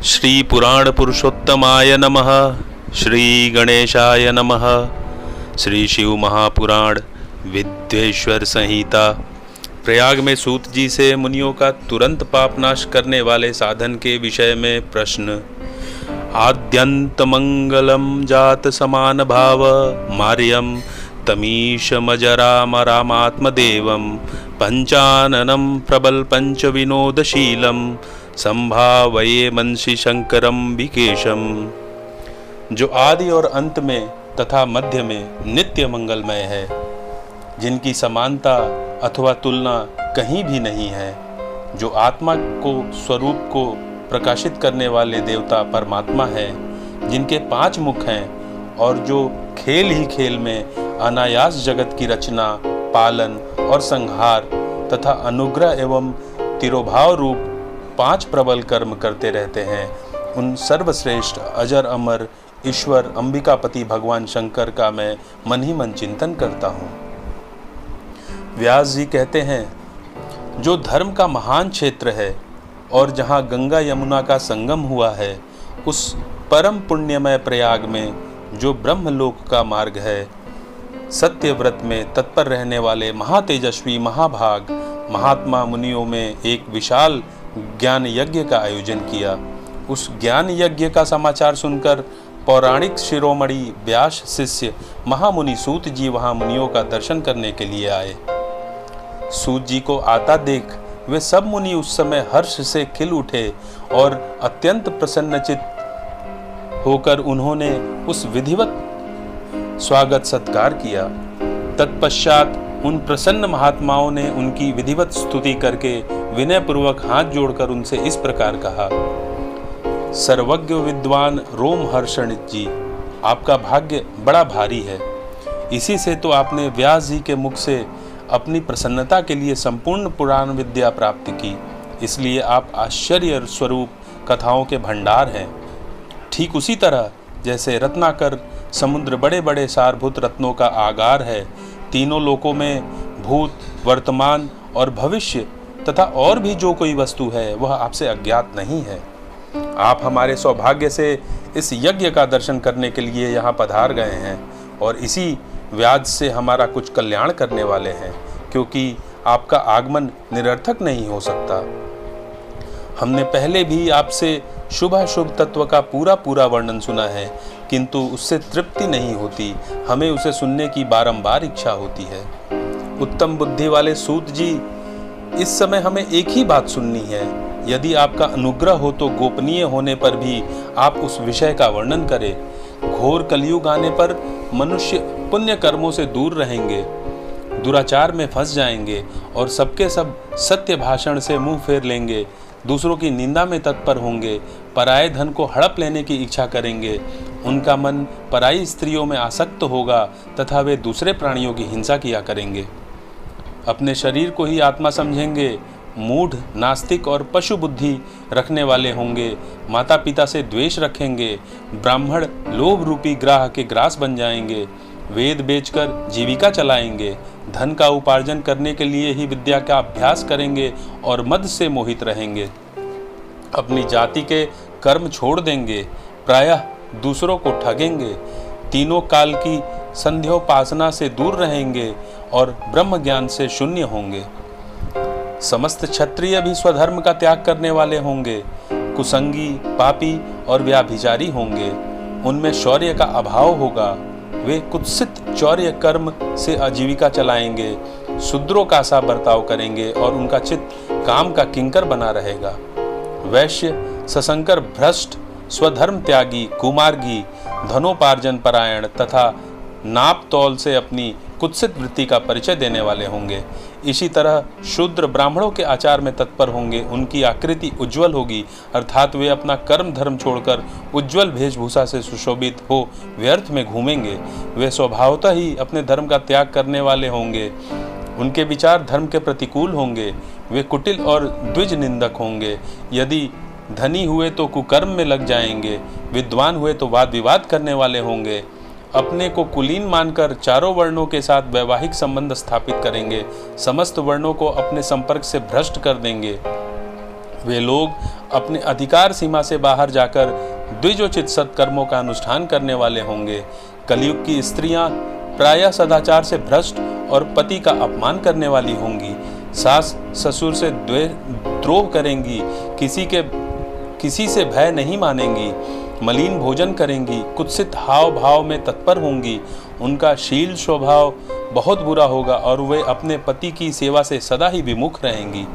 श्री पुराण पुरुषोत्तमाय नमः। श्री गणेशाय नमः। श्री शिव महापुराण विद्वेश्वर संहिता। प्रयाग में सूत जी से मुनियों का तुरंत पापनाश करने वाले साधन के विषय में प्रश्न। आद्यंत मंगलम जात समान भाव मार्यम तमीश मजरामरामात्मदेवम पंचाननम प्रबल पंच विनोदशीलम संभावये मनसि शंकरम विकेशम। जो आदि और अंत में तथा मध्य में नित्य मंगलमय है, जिनकी समानता अथवा तुलना कहीं भी नहीं है, जो आत्मा को स्वरूप को प्रकाशित करने वाले देवता परमात्मा है, जिनके 5 मुख हैं और जो खेल ही खेल में अनायास जगत की रचना, पालन और संहार तथा अनुग्रह एवं तिरोभाव रूप 5 प्रबल कर्म करते रहते हैं, उन सर्वश्रेष्ठ अजर अमर ईश्वर अंबिकापति भगवान शंकर का मैं मन ही मन चिंतन करता हूँ। व्यास जी कहते हैं, जो धर्म का महान क्षेत्र है और जहाँ गंगा यमुना का संगम हुआ है, उस परम पुण्यमय प्रयाग में जो ब्रह्मलोक का मार्ग है, सत्य व्रत में तत्पर रहने वाले महातेजस्वी महाभाग महात्मा मुनियों में एक विशाल ज्ञान यज्ञ का आयोजन किया। उस ज्ञान यज्ञ का समाचार सुनकर पौराणिक शिरोमणि व्यास शिष्य महामुनि सूत जी वहां मुनियों का दर्शन करने के लिए आए। सूत जी को आता देख वे सब मुनि उस समय हर्ष से खिल उठे और अत्यंत प्रसन्नचित्त होकर उन्होंने उस विधिवत स्वागत सत्कार किया। तत्पश्चात उन प्रसन्न महात्माओं ने उनकी विधिवत स्तुति करके विनय पूर्वक हाथ जोड़कर उनसे इस प्रकार कहा। सर्वज्ञ विद्वान रोमहर्षणित जी, आपका भाग्य बड़ा भारी है। इसी से तो आपने व्यास जी के मुख से अपनी प्रसन्नता के लिए संपूर्ण पुराण विद्या प्राप्त की, इसलिए आप आश्चर्य स्वरूप कथाओं के भंडार हैं। ठीक उसी तरह जैसे रत्नाकर समुद्र बड़े बड़े सारभूत रत्नों का आगार है, तीनों लोकों में भूत, वर्तमान और भविष्य तथा और भी जो कोई वस्तु है वह आपसे अज्ञात नहीं है। आप हमारे सौभाग्य से इस यज्ञ का दर्शन करने के लिए यहाँ पधार गए हैं और इसी व्याज से हमारा कुछ कल्याण करने वाले हैं, क्योंकि आपका आगमन निरर्थक नहीं हो सकता। हमने पहले भी आपसे शुभाशुभ तत्व का पूरा वर्णन सुना है, किंतु उससे तृप्ति नहीं होती, हमें उसे सुनने की बारंबार इच्छा होती है। उत्तम बुद्धि वाले सूत जी, इस समय हमें एक ही बात सुननी है। यदि आपका अनुग्रह हो तो गोपनीय होने पर भी आप उस विषय का वर्णन करें। घोर कलयुग आने पर मनुष्य पुण्य कर्मों से दूर रहेंगे, दुराचार में फंस जाएंगे और सबके सब सत्य भाषण से मुंह फेर लेंगे, दूसरों की निंदा में तत्पर होंगे, पराये धन को हड़प लेने की इच्छा करेंगे, उनका मन पराई स्त्रियों में आसक्त होगा तथा वे दूसरे प्राणियों की हिंसा किया करेंगे। अपने शरीर को ही आत्मा समझेंगे, मूढ़, नास्तिक और पशु बुद्धि रखने वाले होंगे, माता पिता से द्वेष रखेंगे, ब्राह्मण लोभ रूपी ग्राह के ग्रास बन जाएंगे, वेद बेचकर जीविका चलाएंगे, धन का उपार्जन करने के लिए ही विद्या का अभ्यास करेंगे और मद से मोहित रहेंगे, अपनी जाति के कर्म छोड़ देंगे, प्रायः दूसरों को ठगेंगे, तीनों काल की संध्योपासना से दूर रहेंगे और ब्रह्म ज्ञान से शून्य होंगे। समस्त क्षत्रिय भी स्वधर्म का त्याग करने वाले होंगे, कुसंगी, पापी और व्याभिचारी होंगे, उनमें शौर्य का अभाव होगा, वे कुत्सित चौर्य कर्म से आजीविका चलाएंगे, शूद्रों का सा बर्ताव करेंगे और उनका चित्त काम का किंकर बना रहेगा। वैश्य, सशंकर, भ्रष्ट, स्वधर्म त्यागी, कुमार्गी, धनोपार्जन परायण तथा नाप तौल से अपनी कुत्सित वृत्ति का परिचय देने वाले होंगे। इसी तरह शूद्र ब्राह्मणों के आचार में तत्पर होंगे, उनकी आकृति उज्जवल होगी, अर्थात वे अपना कर्म धर्म छोड़कर उज्जवल वेशभूषा से सुशोभित हो व्यर्थ में घूमेंगे। वे स्वभावतः ही अपने धर्म का त्याग करने वाले होंगे, उनके विचार धर्म के प्रतिकूल होंगे, वे कुटिल और द्विज निंदक होंगे। यदि धनी हुए तो कुकर्म में लग जाएंगे, विद्वान हुए तो वाद विवाद करने वाले होंगे, अपने को कुलीन मानकर चारों वर्णों के साथ वैवाहिक संबंध स्थापित करेंगे, समस्त वर्णों को अपने संपर्क से भ्रष्ट कर देंगे। वे लोग अपने अधिकार सीमा से बाहर जाकर द्विजोचित सत्कर्मों का अनुष्ठान करने वाले होंगे। कलयुग की स्त्रियां प्रायः सदाचार से भ्रष्ट और पति का अपमान करने वाली होंगी। सास ससुर से द्रोह करेंगी, किसी से भय नहीं मानेंगी, मलिन भोजन करेंगी, कुत्सित हाव भाव में तत्पर होंगी। उनका शील स्वभाव बहुत बुरा होगा और वे अपने पति की सेवा से सदा ही विमुख रहेंगी।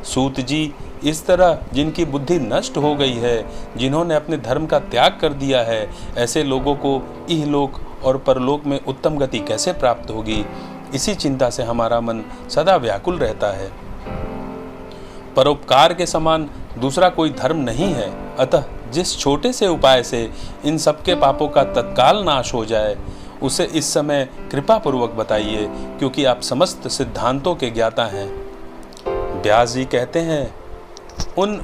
सूत जी, इस तरह जिनकी बुद्धि नष्ट हो गई है, जिन्होंने अपने धर्म का त्याग कर दिया है, ऐसे लोगों को इहलोक और परलोक में उत्तम गति कैसे प्राप्त होगी, इसी चिंता से हमारा मन सदा व्याकुल रहता है। परोपकार के समान दूसरा कोई धर्म नहीं है, अतः जिस छोटे से उपाय से इन सबके पापों का तत्काल नाश हो जाए, उसे इस समय कृपा पूर्वक बताइए, क्योंकि आप समस्त सिद्धांतों के ज्ञाता हैं। व्यास जी कहते हैं, उन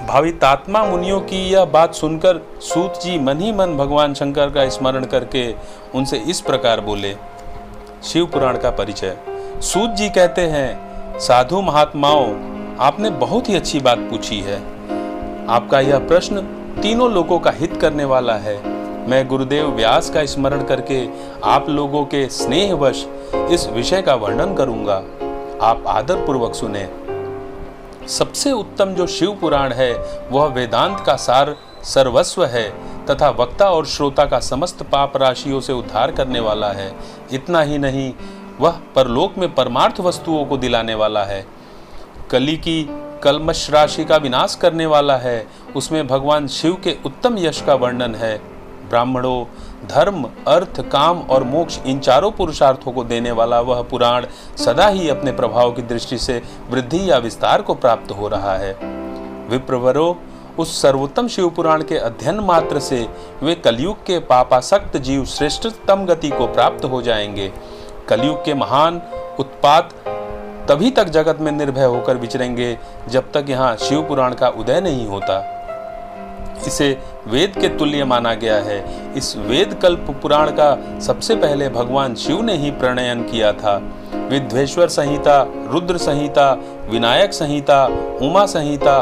भावितात्मा मुनियों की यह बात सुनकर सूत जी मन ही मन भगवान शंकर का स्मरण करके उनसे इस प्रकार बोले। शिव पुराण का परिचय। सूत जी कहते हैं, साधु महात्माओं, आपने बहुत ही अच्छी बात पूछी है। आपका यह प्रश्न तीनों लोगों का हित करने वाला है। मैं गुरुदेव व्यास का स्मरण करके आप लोगों के स्नेहवश इस विषय का वर्णन करूंगा। आप आदर पूर्वक सुने। सबसे उत्तम जो शिव पुराण है वह वेदांत का सार सर्वस्व है तथा वक्ता और श्रोता का समस्त पाप राशियों से उद्धार करने वाला है। इतना ही नहीं, वह परलोक में परमार्थ वस्तुओं को दिलाने वाला है। कली की कल्मश राशि का विनाश करने वाला है। उसमें भगवान शिव के उत्तम यश का वर्णन है। ब्राह्मणों, धर्म, अर्थ, काम और मोक्ष, इन चारों पुरुषार्थों को देने वाला वह पुराण सदा ही अपने प्रभाव की दृष्टि से वृद्धि या विस्तार को प्राप्त हो रहा है। विप्रवरों, उस सर्वोत्तम शिव पुराण के अध्ययन मात्र से वे कलयुग के पापासक्त जीव श्रेष्ठतम गति को प्राप्त हो जाएंगे। कलयुग के महान उत्पात तभी तक जगत में निर्भय होकर विचरेंगे जब तक यहाँ शिव पुराण का उदय नहीं होता। इसे वेद के तुल्य माना गया है। इस वेद कल्प पुराण का सबसे पहले भगवान शिव ने ही प्रणयन किया था। विद्वेश्वर संहिता, रुद्र संहिता, विनायक संहिता, उमा संहिता,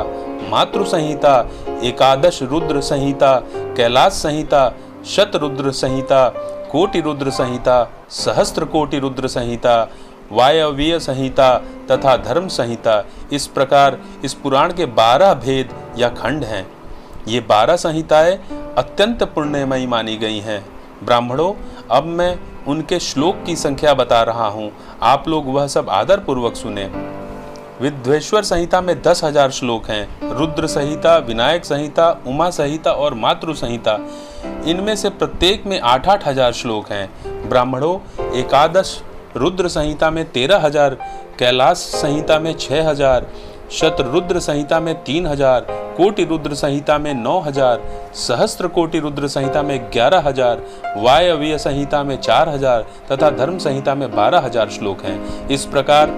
मातृ संहिता, एकादश रुद्र संहिता, कैलाश संहिता, शत रुद्र संहिता, कोटि रुद्र संहिता, सहस्त्र कोटि रुद्र संहिता, वायव्य संहिता तथा धर्म संहिता, इस प्रकार इस पुराण के 12 भेद या खंड हैं। ये 12 संहिताएं अत्यंत पुण्यमयी मानी गई हैं। ब्राह्मणों, अब मैं उनके श्लोक की संख्या बता रहा हूँ, आप लोग वह सब आदर पूर्वक सुने। विद्वेश्वर संहिता में 10,000 श्लोक हैं। रुद्र संहिता, विनायक संहिता, उमा संहिता और मातृ संहिता, इनमें से प्रत्येक में 8-8 हजार श्लोक हैं। ब्राह्मणों, एकादश रुद्र संहिता में 13,000, कैलाश संहिता में 6,000, शतरुद्र संहिता में 3,000, कोटि रुद्र संहिता में 9,000, सहस्त्र कोटि रुद्र संहिता में 11,000, वायव्य संहिता में 4,000 तथा धर्म संहिता में 12,000 श्लोक हैं। इस प्रकार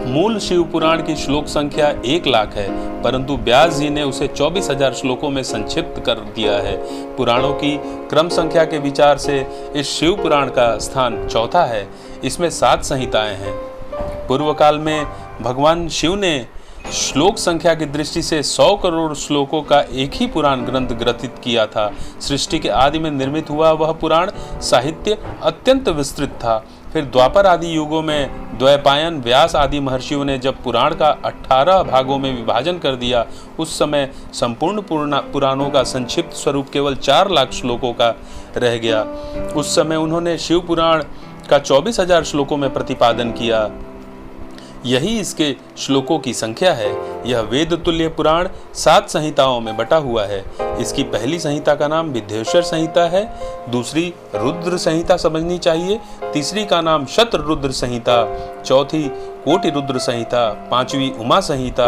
मूल शिव पुराण की श्लोक संख्या 1,00,000 है, परंतु व्यास जी ने उसे 24,000 श्लोकों में संक्षिप्त कर दिया है। पुराणों की क्रम संख्या के विचार से इस शिव पुराण का स्थान चौथा है। इसमें 7 संहिताएं हैं। पूर्व काल में भगवान शिव ने श्लोक संख्या की दृष्टि से 100 करोड़ श्लोकों का एक ही पुराण ग्रंथ ग्रथित किया था। सृष्टि के आदि में निर्मित हुआ वह पुराण साहित्य अत्यंत विस्तृत था। फिर द्वापर आदि युगों में द्वैपायन, व्यास आदि महर्षियों ने जब पुराण का 18 भागों में विभाजन कर दिया, उस समय संपूर्ण पुराणों का संक्षिप्त स्वरूप केवल 4,00,000 श्लोकों का रह गया। उस समय उन्होंने शिव पुराण का 24,000 श्लोकों में प्रतिपादन किया। यही इसके श्लोकों की संख्या है। यह वेद तुल्य पुराण 7 संहिताओं में बटा हुआ है। इसकी पहली संहिता का नाम विद्वेश्वर संहिता है, दूसरी रुद्र संहिता समझनी चाहिए, तीसरी का नाम शत रुद्र संहिता, चौथी कोटि रुद्र संहिता, पांचवी उमा संहिता,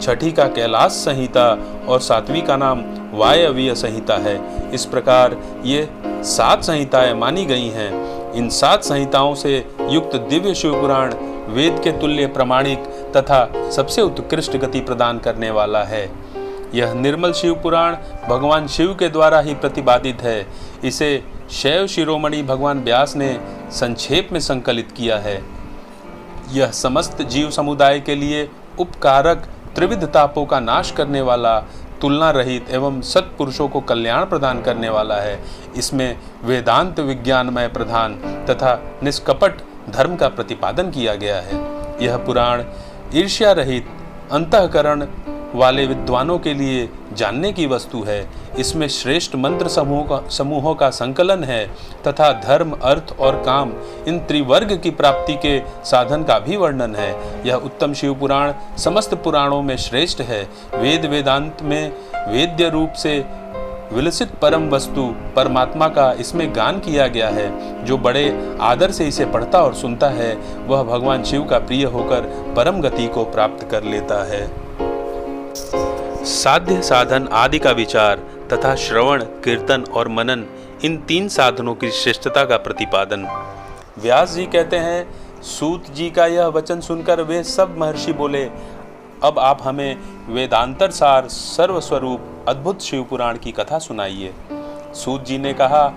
छठी का कैलाश संहिता और सातवीं का नाम वायव्य संहिता है। इस प्रकार ये 7 संहिताएं मानी गई हैं। इन 7 संहिताओं से युक्त दिव्य शिव पुराण वेद के तुल्य प्रमाणिक तथा सबसे उत्कृष्ट गति प्रदान करने वाला है। यह निर्मल शिव पुराण भगवान शिव के द्वारा ही प्रतिपादित है। इसे शैव शिरोमणि भगवान व्यास ने संक्षेप में संकलित किया है। यह समस्त जीव समुदाय के लिए उपकारक त्रिविध तापों का नाश करने वाला, तुलना रहित एवं सत्पुरुषों को कल्याण प्रदान करने वाला है। इसमें वेदांत विज्ञानमय प्रधान तथा निष्कपट धर्म का प्रतिपादन किया गया है। यह पुराण ईर्ष्या रहित अंतःकरण वाले विद्वानों के लिए जानने की वस्तु है। इसमें श्रेष्ठ मंत्र समूहों का संकलन है तथा धर्म, अर्थ और काम इन त्रिवर्ग की प्राप्ति के साधन का भी वर्णन है। यह उत्तम शिव पुराण समस्त पुराणों में श्रेष्ठ है। वेद वेदांत में वेद्य रूप से विलसित परम वस्तु परमात्मा का इसमें गान किया गया है। जो बड़े आदर से इसे पढ़ता और सुनता है वह भगवान शिव का प्रिय होकर परम गति को प्राप्त कर लेता है। साध्य साधन आदि का विचार तथा श्रवण, कीर्तन और मनन, इन तीन साधनों की श्रेष्ठता का प्रतिपादन। व्यास जी कहते हैं, सूत जी का यह वचन सुनकर वे सब महर्षि बोले, अब आप हमें वेदांतर सार सर्वस्वरूप अद्भुत शिव पुराण की कथा सुनाइए। सूत जी ने कहा,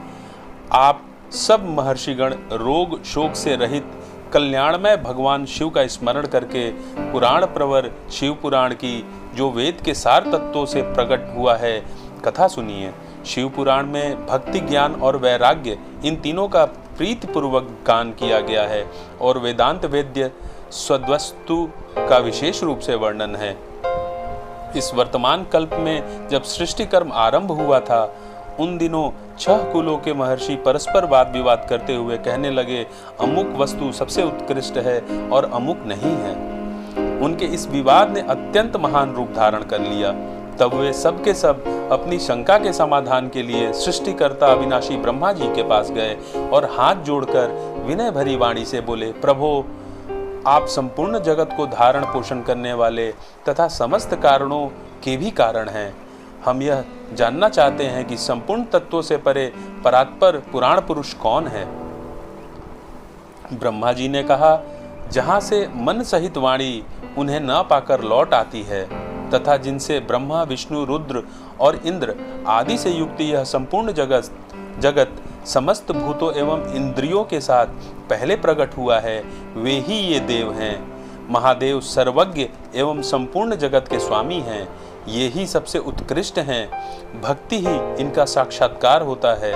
आप सब महर्षिगण रोग शोक से रहित कल्याणमय भगवान शिव का स्मरण करके पुराण प्रवर शिव पुराण की, जो वेद के सार तत्वों से प्रकट हुआ है, कथा सुनिए। शिव पुराण में भक्ति, ज्ञान और वैराग्य, इन तीनों का प्रीतिपूर्वक गान किया गया है और वेदांत वेद्य सद्वस्तु का विशेष रूप से वर्णन है। इस वर्तमान कल्प में जब सृष्टि कर्म आरंभ हुआ था, उन दिनों 6 कुलों के महर्षि परस्पर वाद विवाद करते हुए कहने लगे, अमुक वस्तु सबसे उत्कृष्ट है और अमुक नहीं है। उनके इस विवाद ने अत्यंत महान रूप धारण कर लिया। तब वे सब के सब अपनी शंका के समाधान के लिए सृष्टिकर्ता अविनाशी ब्रह्मा जी के पास गए और हाथ जोड़कर विनय भरी वाणी से बोले, प्रभो, आप संपूर्ण जगत को धारण पोषण करने वाले तथा समस्त कारणों के भी कारण हैं। हम यह जानना चाहते हैं कि संपूर्ण तत्वों से परे परात्पर पुराण पुरुष कौन है। ब्रह्मा जी ने कहा, जहाँ से मन सहित वाणी उन्हें न पाकर लौट आती है तथा जिनसे ब्रह्मा, विष्णु, रुद्र और इंद्र आदि से युक्त यह संपूर्ण जगत समस्त भूतों एवं इंद्रियों के साथ पहले प्रकट हुआ है, वे ही ये देव हैं। महादेव सर्वज्ञ एवं संपूर्ण जगत के स्वामी हैं। ये ही सबसे उत्कृष्ट हैं। भक्ति ही इनका साक्षात्कार होता है।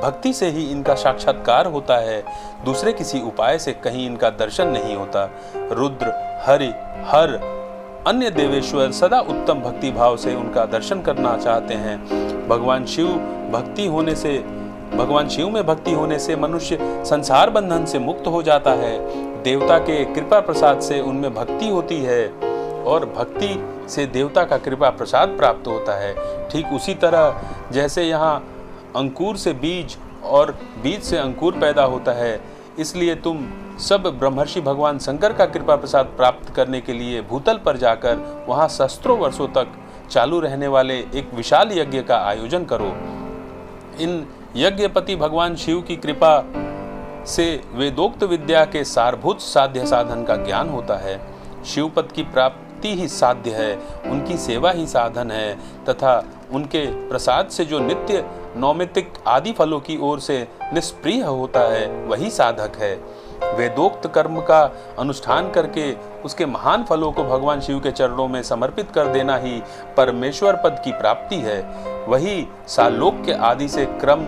भक्ति से ही इनका साक्षात्कार होता है। दूसरे किसी उपाय से कहीं इनका दर्शन नहीं होता। रुद्र, हरि, हर अन्य देवेश्वर सदा उत्तम भक्ति भाव से उनका दर्शन करना चाहते हैं। भगवान शिव में भक्ति होने से मनुष्य संसार बंधन से मुक्त हो जाता है। देवता के कृपा प्रसाद से उनमें भक्ति होती है और भक्ति से देवता का कृपा प्रसाद प्राप्त होता है। ठीक उसी तरह जैसे यहाँ अंकुर से बीज और बीज से अंकुर पैदा होता है, इसलिए तुम सब ब्रह्मर्षि भगवान शंकर का कृपा प्रसाद प्राप्त करने के लिए भूतल पर जाकर वहाँ सहस्त्रों वर्षों तक चालू रहने वाले एक विशाल यज्ञ का आयोजन करो। इन यज्ञपति भगवान शिव की कृपा से वेदोक्त विद्या के सारभूत साध्य साधन का ज्ञान होता है। शिवपद की प्राप्ति ही साध्य है, उनकी सेवा ही साधन है तथा उनके प्रसाद से जो नित्य नौमित्तिक आदि फलों की ओर से निष्प्रिय होता है वही साधक है। वेदोक्त कर्म का अनुष्ठान करके उसके महान फलों को भगवान शिव के चरणों में समर्पित कर देना ही परमेश्वर पद की प्राप्ति है। वही सालोक्य आदि से क्रम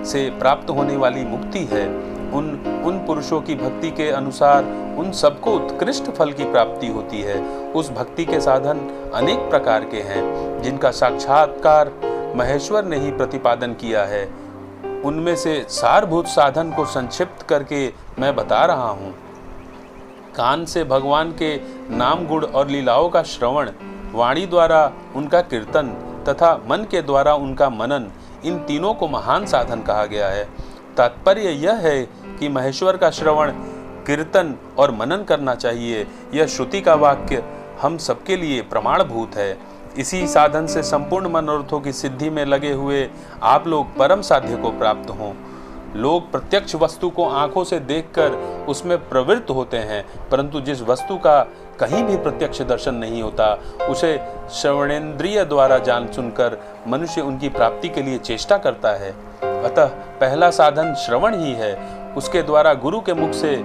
से प्राप्त होने वाली मुक्ति है। उन पुरुषों की भक्ति के अनुसार उन सबको उत्कृष्ट फल की प्राप्ति होती है। उस भक्ति के साधन अनेक प्रकार के हैं, जिनका साक्षात्कार महेश्वर ने ही प्रतिपादन किया है। उनमें से सारभूत साधन को संक्षिप्त करके मैं बता रहा हूँ। कान से भगवान के नाम गुण और लीलाओं का श्रवण, वाणी द्वारा उनका कीर्तन तथा मन के द्वारा उनका मनन, इन तीनों को महान साधन कहा गया है। तात्पर्य यह है कि महेश्वर का श्रवण, कीर्तन और मनन करना चाहिए। यह श्रुति का वाक्य हम सबके लिए प्रमाणभूत है। इसी साधन से संपूर्ण मनोरथों की सिद्धि में लगे हुए आप लोग परम साध्य को प्राप्त हों। लोग प्रत्यक्ष वस्तु को आंखों से देखकर उसमें प्रवृत्त होते हैं, परंतु जिस वस्तु का कहीं भी प्रत्यक्ष दर्शन नहीं होता, उसे श्रवणेन्द्रिय द्वारा जान सुनकर मनुष्य उनकी प्राप्ति के लिए चेष्टा करता है। अतः पहला साधन श्रवण ही है। उसके द्वारा गुरु के मुख से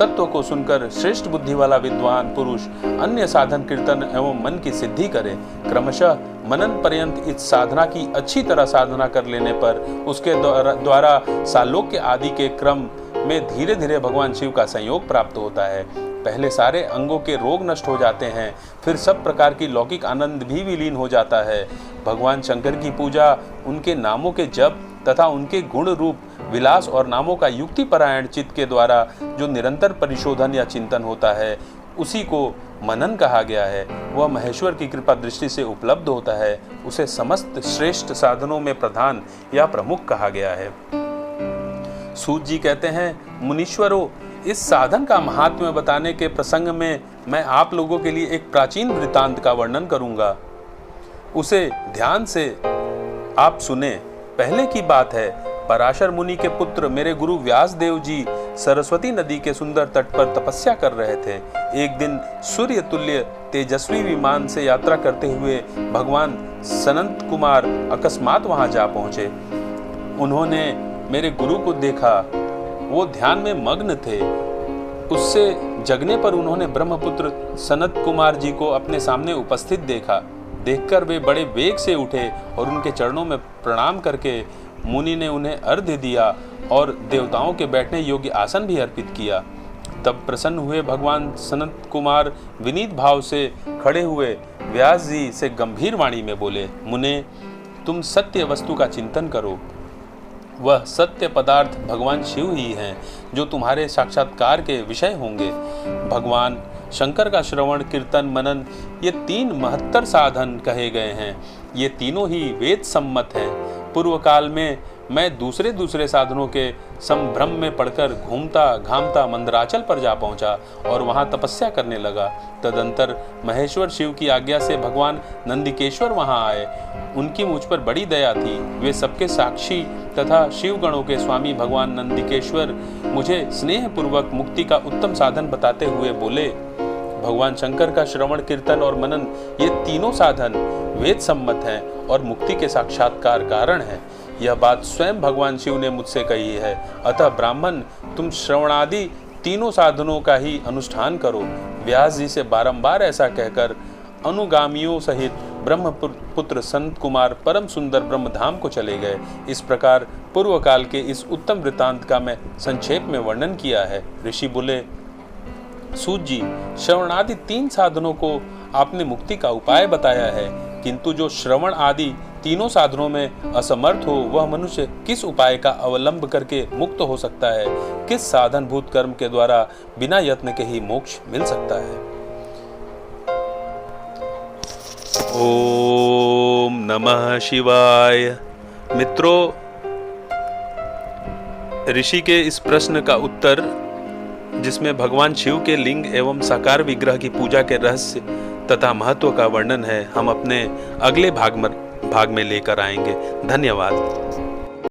तत्व को सुनकर श्रेष्ठ बुद्धि वाला विद्वान पुरुष अन्य साधन कीर्तन एवं मन की सिद्धि करे। क्रमशः मनन पर्यंत इस साधना की अच्छी तरह साधना कर लेने पर उसके द्वारा सालोक्य आदि के क्रम में धीरे धीरे भगवान शिव का संयोग प्राप्त होता है। पहले सारे अंगों के रोग नष्ट हो जाते हैं, फिर सब प्रकार की लौकिक आनंद भी विलीन हो जाता है। भगवान शंकर की पूजा, उनके नामों के जप तथा उनके गुण रूप विलास और नामों का युक्ति परायण चित्त के द्वारा जो निरंतर परिशोधन या चिंतन होता है, उसी को मनन कहा गया है। वह महेश्वर की कृपा दृष्टि से उपलब्ध होता है। उसे समस्त श्रेष्ठ साधनों में प्रधान या प्रमुख कहा गया है। सूत जी कहते हैं, मुनीश्वरों, इस साधन का महात्म्य बताने के प्रसंग में मैं आप लोगों के लिए एक प्राचीन वृत्तांत का वर्णन करूंगा। उसे ध्यान से आप सुने। पहले की बात है, पराशर मुनि के पुत्र मेरे गुरु व्यास देव जी सरस्वती नदी के सुंदर तट पर तपस्या कर रहे थे। एक दिन सूर्य तुल्य तेजस्वी विमान से यात्रा करते हुए भगवान सनत कुमार अकस्मात वहां जा पहुंचे। उन्होंने मेरे गुरु को देखा, वो ध्यान में मग्न थे। उससे जगने पर उन्होंने ब्रह्मपुत्र सनत कुमार जी को अपने सामने उपस्थित देखा। देखकर वे बड़े वेग से उठे और उनके चरणों में प्रणाम करके मुनि ने उन्हें अर्घ्य दिया और देवताओं के बैठने योग्य आसन भी अर्पित किया। तब प्रसन्न हुए भगवान सनत कुमार विनीत भाव से खड़े हुए व्यास जी से गंभीर वाणी में बोले, मुने, तुम सत्य वस्तु का चिंतन करो। वह सत्य पदार्थ भगवान शिव ही हैं, जो तुम्हारे साक्षात्कार के विषय होंगे। भगवान शंकर का श्रवण, कीर्तन, मनन, ये 3 महत्तर साधन कहे गए हैं। ये तीनों ही वेद सम्मत हैं। पूर्व काल में मैं दूसरे साधनों के संभ्रम में पड़कर घूमता घामता मंदराचल पर जा पहुंचा और वहां तपस्या करने लगा। तदंतर महेश्वर शिव की आज्ञा से भगवान नंदिकेश्वर वहां आए। उनकी मुझ पर बड़ी दया थी। वे सबके साक्षी तथा शिव गणों के स्वामी भगवान नंदिकेश्वर मुझे स्नेह पूर्वक मुक्ति का उत्तम साधन बताते हुए बोले, भगवान शंकर का श्रवण, कीर्तन और मनन, ये तीनों साधन वेद सम्मत हैं और मुक्ति के साक्षात्कार कारण है। यह बात स्वयं भगवान शिव ने मुझसे कही है। अतः ब्राह्मण, तुम श्रवणादि तीनों साधनों का ही अनुष्ठान करो। व्यास जी से बारंबार ऐसा कहकर अनुगामियों सहित ब्रह्मपुत्र संत कुमार परम सुंदर ब्रह्मधाम को चले गए। इस प्रकार पूर्व काल के इस उत्तम वृत्तांत का मैं संक्षेप में वर्णन किया है। ऋषि बोले, सूत जी, श्रवणादि 3 साधनों को आपने मुक्ति का उपाय बताया है, किंतु जो श्रवण आदि तीनों साधनों में असमर्थ हो, वह मनुष्य किस उपाय का अवलंब करके मुक्त हो सकता है? किस साधन भूत कर्म के द्वारा बिना यत्न के ही मोक्ष मिल सकता है? ओम नमः शिवाय। मित्रों, ऋषि के इस प्रश्न का उत्तर, जिसमें भगवान शिव के लिंग एवं साकार विग्रह की पूजा के रहस्य तथा महत्व का वर्णन है, हम अपने अगले भाग में लेकर आएंगे। धन्यवाद।